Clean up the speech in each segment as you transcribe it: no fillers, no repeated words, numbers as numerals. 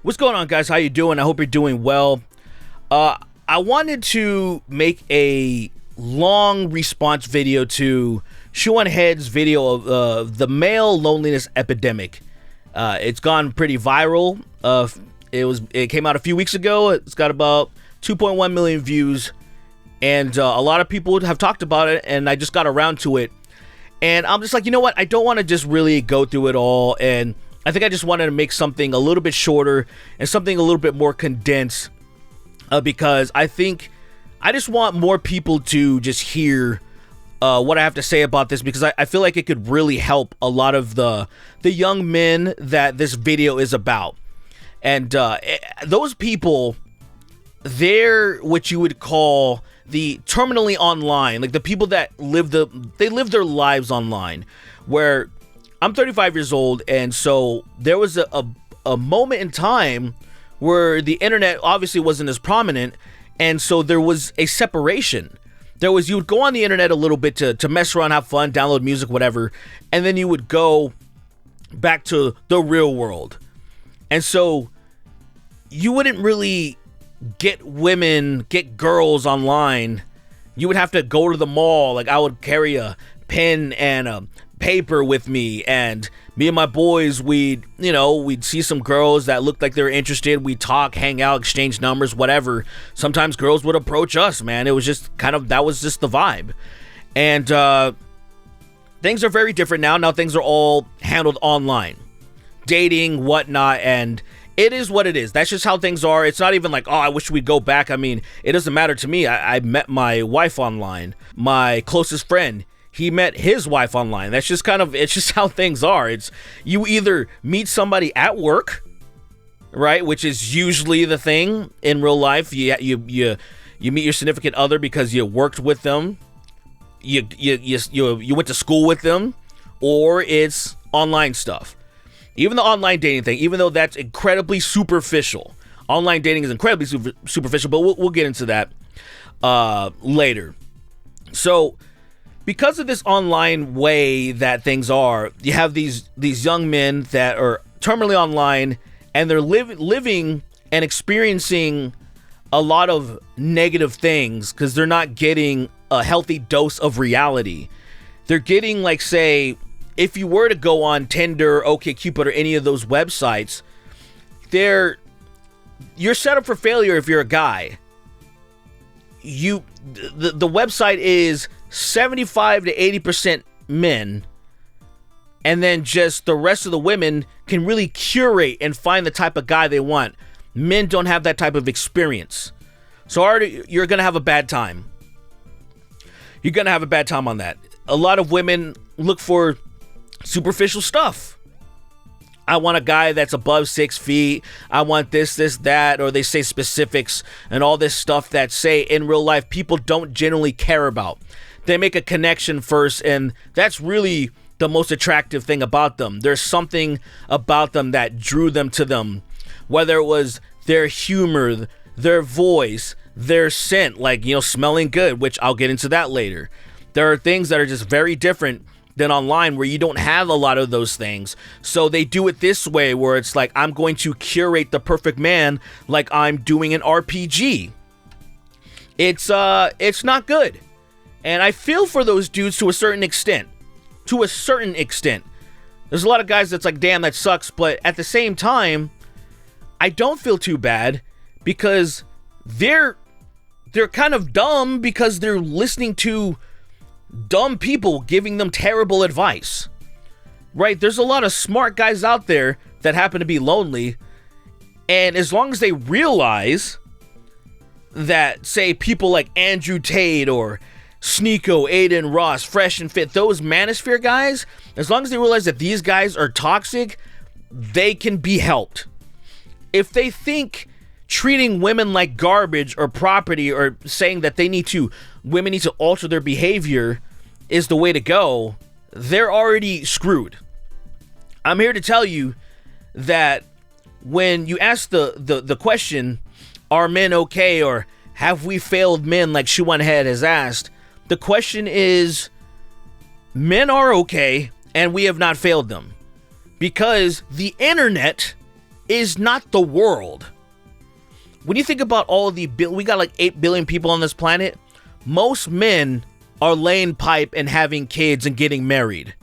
What's going on, guys? How you doing? I hope you're doing well. I wanted to make a long response video to Sean Head's video of the male loneliness epidemic. It's gone pretty viral. It came out a few weeks ago. It's got about 2.1 million views, and a lot of people have talked about it, and I just got around to it. And I'm just like, you know what? I don't want to just really go through it all, and I think I just wanted to make something a little bit shorter and something a little bit more condensed, because I think I just want more people to just hear what I have to say about this, because I feel like it could really help a lot of the young men that this video is about. And those people, they're what you would call the terminally online, like the people that live their lives online, where I'm 35 years old, and so there was a moment in time where the internet obviously wasn't as prominent, and so there was a separation. You would go on the internet a little bit to mess around, have fun, download music, whatever, and then you would go back to the real world. And so you wouldn't really get girls online. You would have to go to the mall. Like, I would carry a pen and a paper with me, and me and my boys, we'd see some girls that looked like they were interested. We'd talk, hang out, exchange numbers, whatever. Sometimes girls would approach us, man. It was just that was just the vibe. And things are very different now. Now things are all handled online, dating, whatnot, and it is what it is. That's just how things are. It's not even like, oh, I wish we'd go back. I mean, it doesn't matter to me. I met my wife online. My closest friend, he met his wife online. That's just it's just how things are. It's, you either meet somebody at work, right, which is usually the thing in real life. You meet your significant other because you worked with them, you went to school with them, or it's online stuff. Even the online dating thing, even though that's incredibly superficial, online dating is incredibly superficial, but we'll get into that later. So, because of this online way that things are, you have these young men that are terminally online, and they're living and experiencing a lot of negative things because they're not getting a healthy dose of reality. They're getting, like, say, if you were to go on Tinder, OkCupid, or any of those websites, you're set up for failure if you're a guy. The website is 75 to 80% men, and then just the rest of the women can really curate and find the type of guy they want. Men don't have that type of experience, so already you're gonna have a bad time. You're gonna have a bad time on that. A lot of women look for superficial stuff. I want a guy that's above 6 feet. I want this, that, or they say specifics and all this stuff that, say, in real life people don't generally care about. They make a connection first, and that's really the most attractive thing about them. There's something about them that drew them to them, whether it was their humor, their voice, their scent, like, smelling good, which I'll get into that later. There are things that are just very different than online, where you don't have a lot of those things. So they do it this way, where it's like, I'm going to curate the perfect man like I'm doing an RPG. It's not good. And I feel for those dudes to a certain extent. There's a lot of guys that's like, damn, that sucks. But at the same time, I don't feel too bad, because they're kind of dumb because they're listening to dumb people giving them terrible advice, right? There's a lot of smart guys out there that happen to be lonely, and as long as they realize that, say, people like Andrew Tate or Sneeko, Aiden Ross, Fresh and Fit, those Manosphere guys, as long as they realize that these guys are toxic, they can be helped. If they think treating women like garbage or property, or saying that women need to alter their behavior is the way to go, they're already screwed. I'm here to tell you that when you ask the question, are men okay, or have we failed men, like Sean Head has asked, the question is, men are okay, and we have not failed them. Because the internet is not the world. When you think about all of we got like 8 billion people on this planet, most men are laying pipe and having kids and getting married.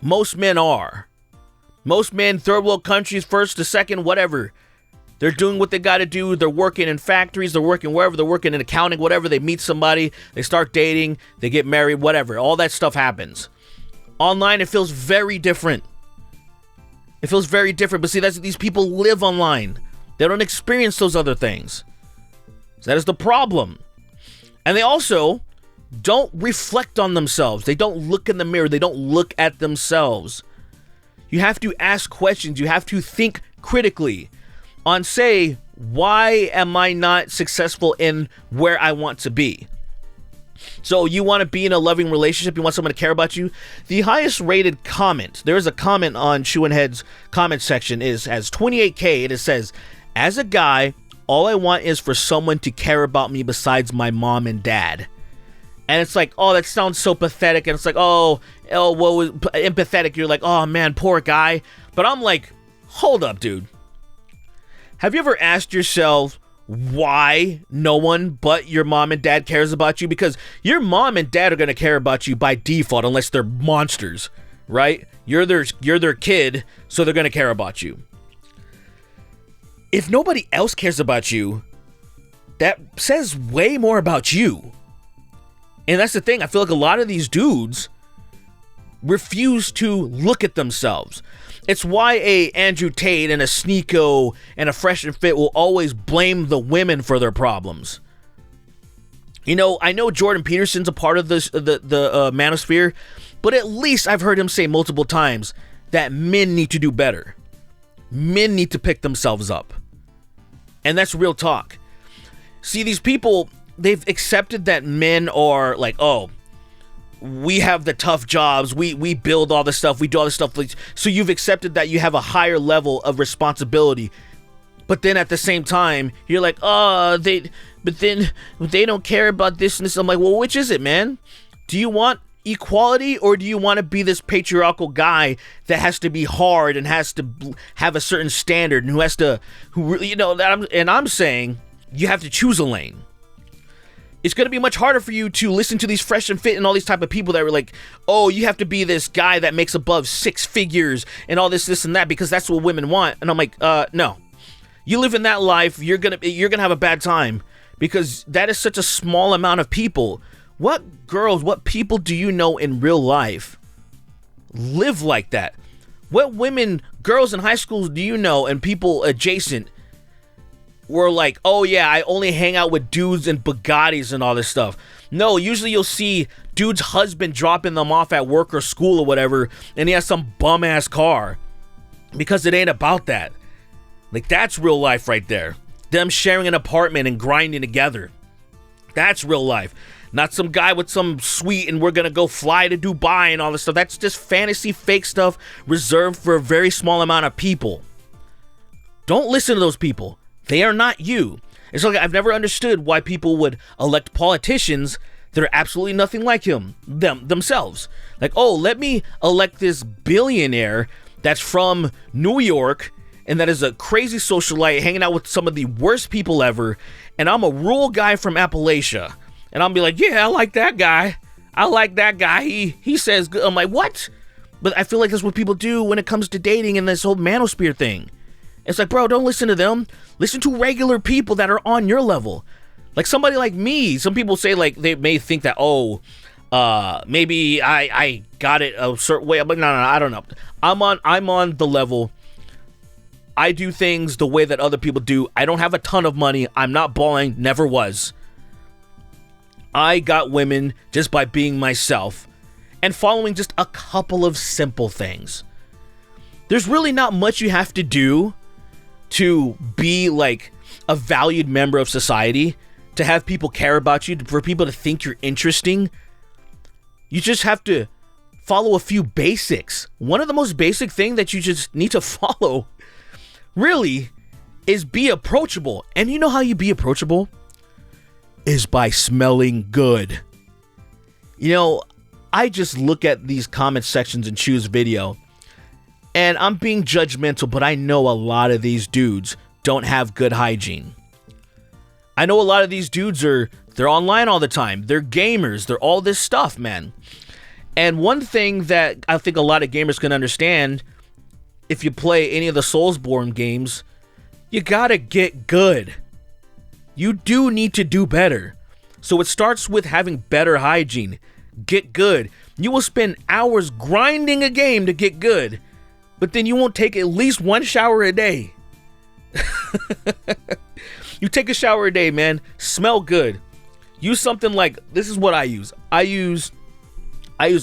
Most men are. Most men, third world countries, first to second, whatever. They're doing what they got to do. They're working in factories. They're working wherever. They're working in accounting, whatever. They meet somebody. They start dating. They get married, whatever. All that stuff happens. Online, it feels very different. It feels very different. But see, these people live online. They don't experience those other things. So that is the problem. And they also don't reflect on themselves. They don't look in the mirror. They don't look at themselves. You have to ask questions. You have to think critically on, say, why am I not successful in where I want to be? So you want to be in a loving relationship, you want someone to care about you. The highest rated comment, there is a comment on Shoe and Head's comment section, has 28K, and it says, as a guy, all I want is for someone to care about me besides my mom and dad. And it's like, oh, that sounds so pathetic. And it's like, oh, well, empathetic. You're like, oh man, poor guy. But I'm like, hold up, dude. Have you ever asked yourself why no one but your mom and dad cares about you? Because your mom and dad are going to care about you by default unless they're monsters, right? You're their kid, so they're going to care about you. If nobody else cares about you, that says way more about you. And that's the thing. I feel like a lot of these dudes refuse to look at themselves. It's why a Andrew Tate and a Sneeko and a Fresh and Fit will always blame the women for their problems. You know, I know Jordan Peterson's a part of this, the manosphere, but at least I've heard him say multiple times that men need to do better. Men need to pick themselves up. And that's real talk. See, these people, they've accepted that men are like, oh, we have the tough jobs, we build all this stuff, we do all this stuff. So you've accepted that you have a higher level of responsibility. But then at the same time, you're like, oh, they don't care about this and this. I'm like, well, which is it, man? Do you want equality, or do you want to be this patriarchal guy that has to be hard and has to have a certain standard and who really, you know, I'm saying you have to choose a lane. It's going to be much harder for you to listen to these Fresh and Fit and all these type of people that were like, oh, you have to be this guy that makes above 6 figures and all this and that because that's what women want. And I'm like, no. You live in that life, you're gonna have a bad time because that is such a small amount of people. What people do you know in real life live like that? What girls in high school do you know and people adjacent were like, oh yeah, I only hang out with dudes and Bugattis and all this stuff? No, usually you'll see dude's husband dropping them off at work or school or whatever, and he has some bum ass car because it ain't about that. Like, that's real life right there. Them sharing an apartment and grinding together. That's real life. Not some guy with some suite and we're gonna go fly to Dubai and all this stuff. That's just fantasy fake stuff reserved for a very small amount of people. Don't listen to those people. They are not you. It's like I've never understood why people would elect politicians that are absolutely nothing like themselves. Like, oh, let me elect this billionaire that's from New York and that is a crazy socialite hanging out with some of the worst people ever, and I'm a rural guy from Appalachia. And I'll be like, yeah, I like that guy. I like that guy. He says good. I'm like, what? But I feel like that's what people do when it comes to dating and this whole manosphere thing. It's like, bro, don't listen to them. Listen to regular people that are on your level. Like somebody like me. Some people say like they may think that, oh, maybe I got it a certain way. I'm like, no, I don't know. I'm on the level. I do things the way that other people do. I don't have a ton of money. I'm not balling. Never was. I got women just by being myself and following just a couple of simple things. There's really not much you have to do to be like a valued member of society, to have people care about you, for people to think you're interesting. You just have to follow a few basics. One of the most basic thing that you just need to follow really is be approachable. And you know how you be approachable? Is by smelling good. You know, I just look at these comment sections and choose video, And I'm being judgmental, but I know a lot of these dudes don't have good hygiene. I know a lot of these dudes they're online all the time. They're gamers. They're all this stuff, man. And one thing that I think a lot of gamers can understand, if you play any of the Soulsborne games, you gotta get good. You do need to do better. So it starts with having better hygiene. Get good. You will spend hours grinding a game to get good, but then you won't take at least one shower a day. You take a shower a day, man. Smell good. Use something like, this is what I use. I use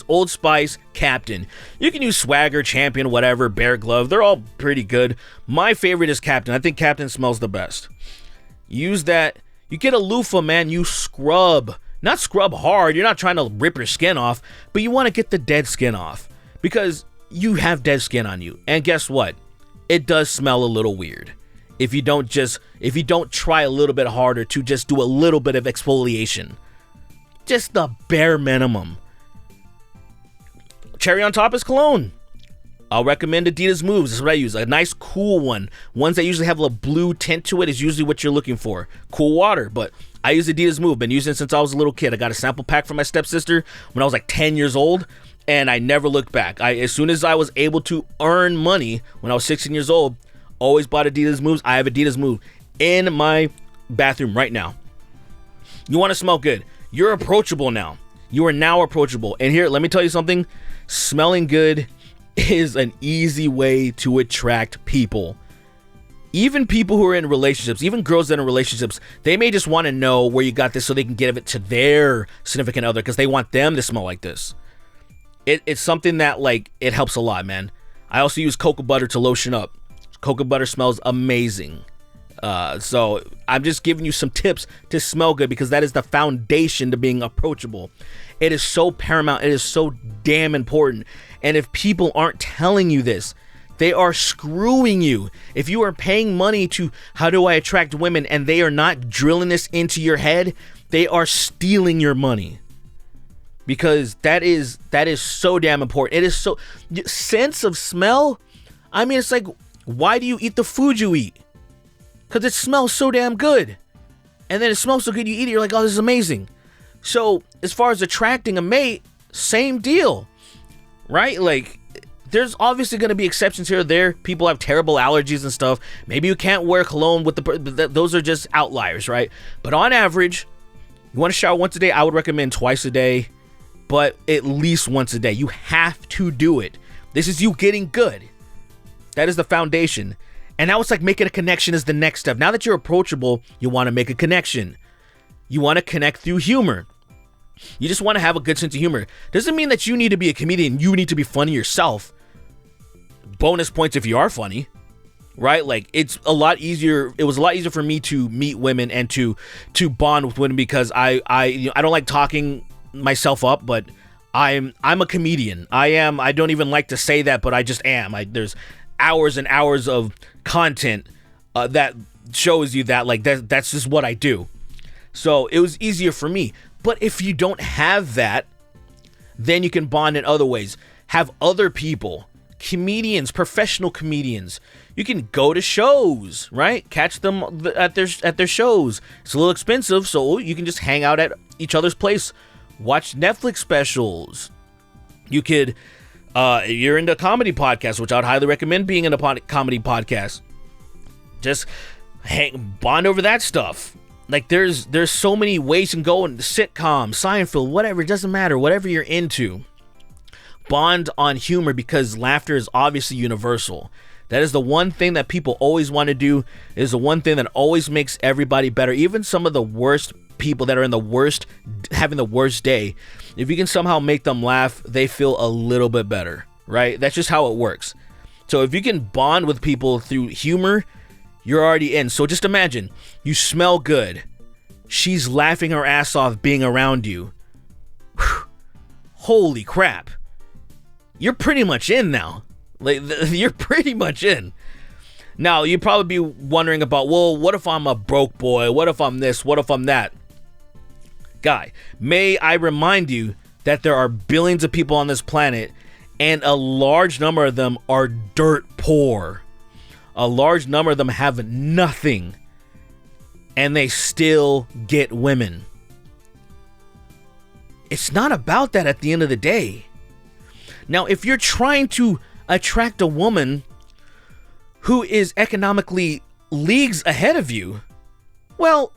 Old Spice Captain. You can use Swagger, Champion, whatever, Bear Glove. They're all pretty good. My favorite is Captain. I think Captain smells the best. Use that. You get a loofah, man. You scrub. Not scrub hard. You're not trying to rip your skin off, but you want to get the dead skin off because you have dead skin on you. And guess what? It does smell a little weird. If you don't try a little bit harder to just do a little bit of exfoliation. Just the bare minimum. Cherry on top is cologne. I'll recommend Adidas Moves. This is what I use. A nice cool one. Ones that usually have a blue tint to it is usually what you're looking for. Cool water, but I use Adidas Move. Been using it since I was a little kid. I got a sample pack from my stepsister when I was like 10 years old, and I never looked back. As soon as I was able to earn money when I was 16 years old, always bought Adidas Moves. I have Adidas Move in my bathroom right now. You want to smell good. You're approachable now. You are now approachable. And here, let me tell you something. Smelling good is an easy way to attract people. Even people who are in relationships, even girls that are in relationships, they may just want to know where you got this so they can give it to their significant other because they want them to smell like this. It's something that, like, it helps a lot, man. I also use cocoa butter to lotion up. Cocoa butter smells amazing. So I'm just giving you some tips to smell good because that is the foundation to being approachable. It is so paramount. It is so damn important. And if people aren't telling you this, they are screwing you. If you are paying money to how do I attract women and they are not drilling this into your head, they are stealing your money. Because that is so damn important. It is so sense of smell. I mean, it's like, why do you eat the food you eat? Because it smells so damn good. And then it smells so good, you eat it, you're like, oh, this is amazing. So, as far as attracting a mate, same deal. Right? Like, there's obviously going to be exceptions here or there. People have terrible allergies and stuff. Maybe you can't wear cologne with those are just outliers, right? But on average, you want to shower once a day, I would recommend twice a day, but at least once a day. You have to do it. This is you getting good. That is the foundation. And now it's like making a connection is the next step. Now that you're approachable, you want to make a connection. You want to connect through humor. You just want to have a good sense of humor. Doesn't mean that you need to be a comedian. You need to be funny yourself. Bonus points if you are funny, right? Like, it's a lot easier. It was a lot easier for me to meet women and to bond with women because I don't like talking myself up, but I'm a comedian. I don't even like to say that, but I just am. There's hours and hours of content that shows you that, like, that's just what I do. So it was easier for me. But if you don't have that, then you can bond in other ways. Have other people, comedians, professional comedians. You can go to shows, right? Catch them at their shows. It's a little expensive, so you can just hang out at each other's place. Watch Netflix specials. You could, you're into comedy podcasts, which I would highly recommend being in a comedy podcast. Just bond over that stuff. Like, there's so many ways you can go in sitcom, Seinfeld, whatever. It doesn't matter. Whatever you're into. Bond on humor because laughter is obviously universal. That is the one thing that people always want to do. It is the one thing that always makes everybody better. Even some of the worst people that are having the worst day. If you can somehow make them laugh, they feel a little bit better, right? That's just how it works. So if you can bond with people through humor, you're already in. So just imagine, you smell good. She's laughing her ass off being around you. Whew. Holy crap. You're pretty much in now. Like, you're pretty much in. Now, you'd probably be wondering about, well, what if I'm a broke boy? What if I'm this? What if I'm that? Guy, may I remind you that there are billions of people on this planet, And a large number of them are dirt poor. A large number of them have nothing. And they still get women. It's not about that at the end of the day. Now, if you're trying to attract a woman who is economically leagues ahead of you, well,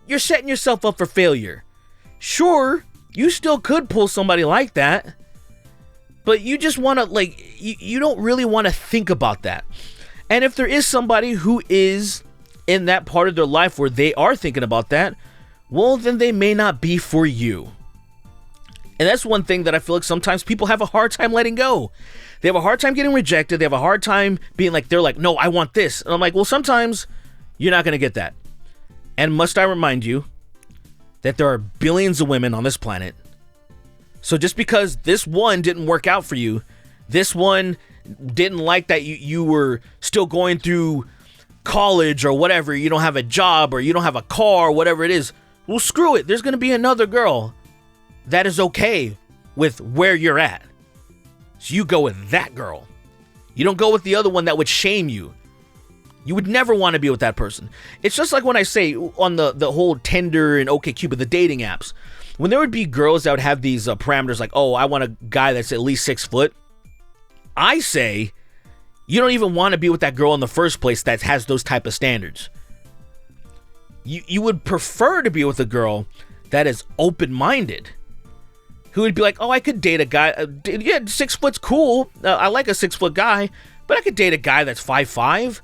you're setting yourself up for failure. Sure, you still could pull somebody like that, but you just want to, you don't really want to think about that. And if there is somebody who is in that part of their life where they are thinking about that, well, then they may not be for you. And that's one thing that I feel like sometimes people have a hard time letting go. They have a hard time getting rejected. They have a hard time being like, they're like, no, I want this. And I'm like, well, sometimes you're not going to get that. And must I remind you that there are billions of women on this planet. So just because this one didn't work out for you, this one didn't like that you were still going through college or whatever, you don't have a job or you don't have a car or whatever it is, well, screw it. There's going to be another girl that is okay with where you're at. So you go with that girl. You don't go with the other one that would shame you. You would never want to be with that person. It's just like when I say on the whole Tinder and OkCupid, the dating apps, when there would be girls that would have these parameters like, oh, I want a guy that's at least 6 foot. I say, you don't even want to be with that girl in the first place that has those type of standards. You would prefer to be with a girl that is open-minded, who would be like, oh, I could date a guy. Yeah, 6 foot's cool. I like a 6 foot guy, but I could date a guy that's 5'5".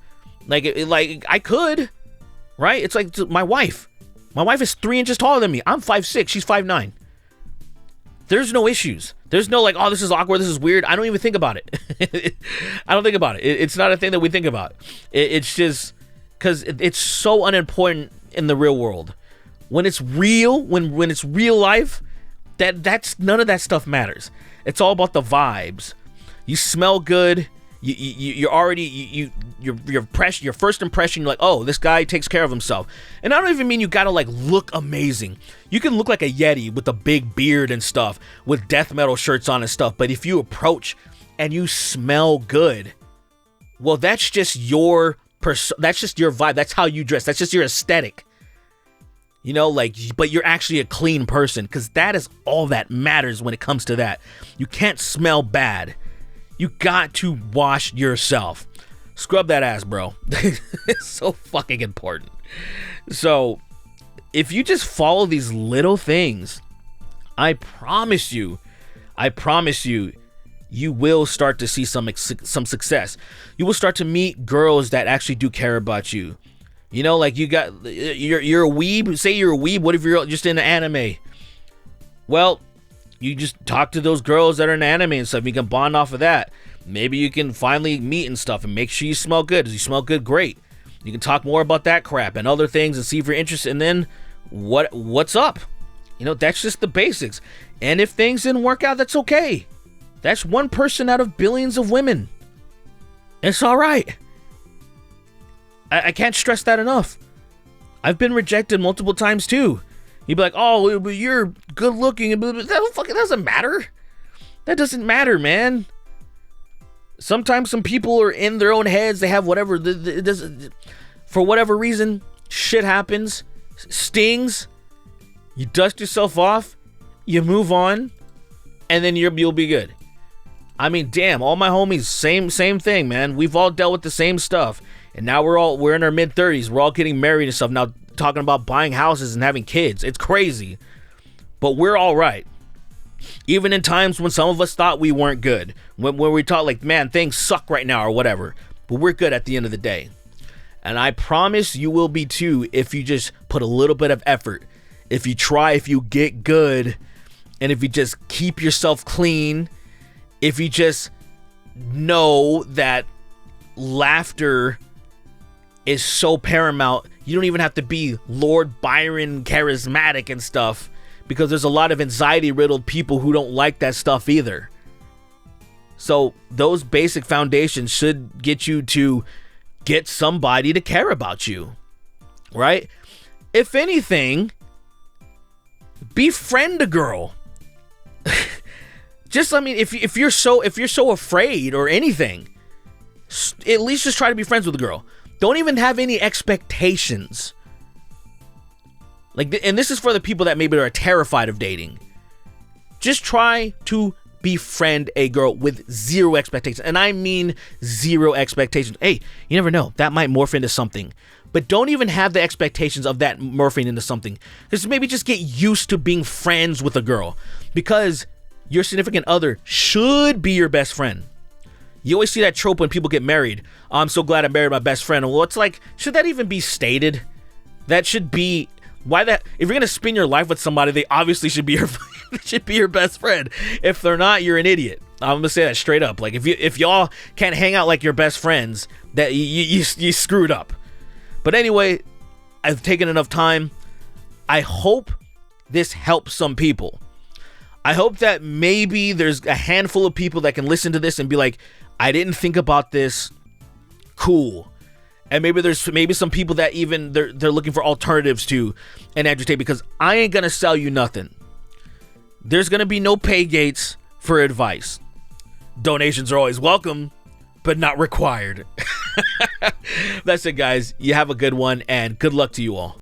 Like I could, right? It's like my wife. My wife is 3 inches taller than me. I'm 5'6". She's 5'9". There's no issues. There's no like, oh, this is awkward. This is weird. I don't even think about it. I don't think about it. It's not a thing that we think about. It's just because it's so unimportant in the real world. When it's real, when it's real life, that's none of that stuff matters. It's all about the vibes. You smell good. You're already your first impression, you're like, oh, this guy takes care of himself. And I don't even mean you gotta like look amazing. You can look like a Yeti with a big beard and stuff, with death metal shirts on and stuff. But if you approach and you smell good, well, that's just your that's just your vibe. That's how you dress. That's just your aesthetic. You know, like, but you're actually a clean person, because that is all that matters when it comes to that. You can't smell bad. You got to wash yourself. Scrub that ass, bro. It's so fucking important. So, if you just follow these little things, I promise you, you will start to see some success. You will start to meet girls that actually do care about you. You know, like you're a weeb. Say you're a weeb. What if you're just into anime? Well, you just talk to those girls that are in anime and stuff. You can bond off of that. Maybe you can finally meet and stuff and make sure you smell good. Does you smell good? Great. You can talk more about that crap and other things and see if you're interested. And then what's up? You know, that's just the basics. And if things didn't work out, that's okay. That's one person out of billions of women. It's all right. I can't stress that enough. I've been rejected multiple times too. You'd be like, oh, but you're good looking. That fucking doesn't matter. That doesn't matter, man. Sometimes some people are in their own heads. They have whatever. It doesn't, for whatever reason, shit happens. Stings. You dust yourself off. You move on. And then you'll be good. I mean, damn, all my homies, same thing, man. We've all dealt with the same stuff. And now we're in our mid-30s. We're all getting married and stuff. Now talking about buying houses and having kids. It's crazy. But we're all right. Even in times when some of us thought we weren't good. When we thought like, man, things suck right now or whatever. But we're good at the end of the day. And I promise you will be too if you just put a little bit of effort. If you try, if you get good. And if you just keep yourself clean. If you just know that laughter is so paramount, you don't even have to be Lord Byron charismatic and stuff, because there's a lot of anxiety-riddled people who don't like that stuff either. So those basic foundations should get you to get somebody to care about you, right? If anything, befriend a girl. Just, I mean, if you're so afraid or anything, at least just try to be friends with the girl. Don't even have any expectations. Like, and this is for the people that maybe are terrified of dating. Just try to befriend a girl with zero expectations. And I mean zero expectations. Hey, you never know. That might morph into something. But don't even have the expectations of that morphing into something. Just maybe just get used to being friends with a girl. Because your significant other should be your best friend. You always see that trope when people get married. Oh, I'm so glad I married my best friend. Well, it's like, should that even be stated? That should be... Why that? If you're gonna spend your life with somebody, they obviously should be your best friend. If they're not, you're an idiot. I'm gonna say that straight up. Like, if y'all can't hang out like your best friends, that you screwed up. But anyway, I've taken enough time. I hope this helps some people. I hope that maybe there's a handful of people that can listen to this and be like, I didn't think about this. Cool. And maybe there's some people that even they're looking for alternatives to an Andrew Tate, because I ain't gonna sell you nothing. There's gonna be no pay gates for advice. Donations are always welcome, but not required. That's it, guys. You have a good one, and good luck to you all.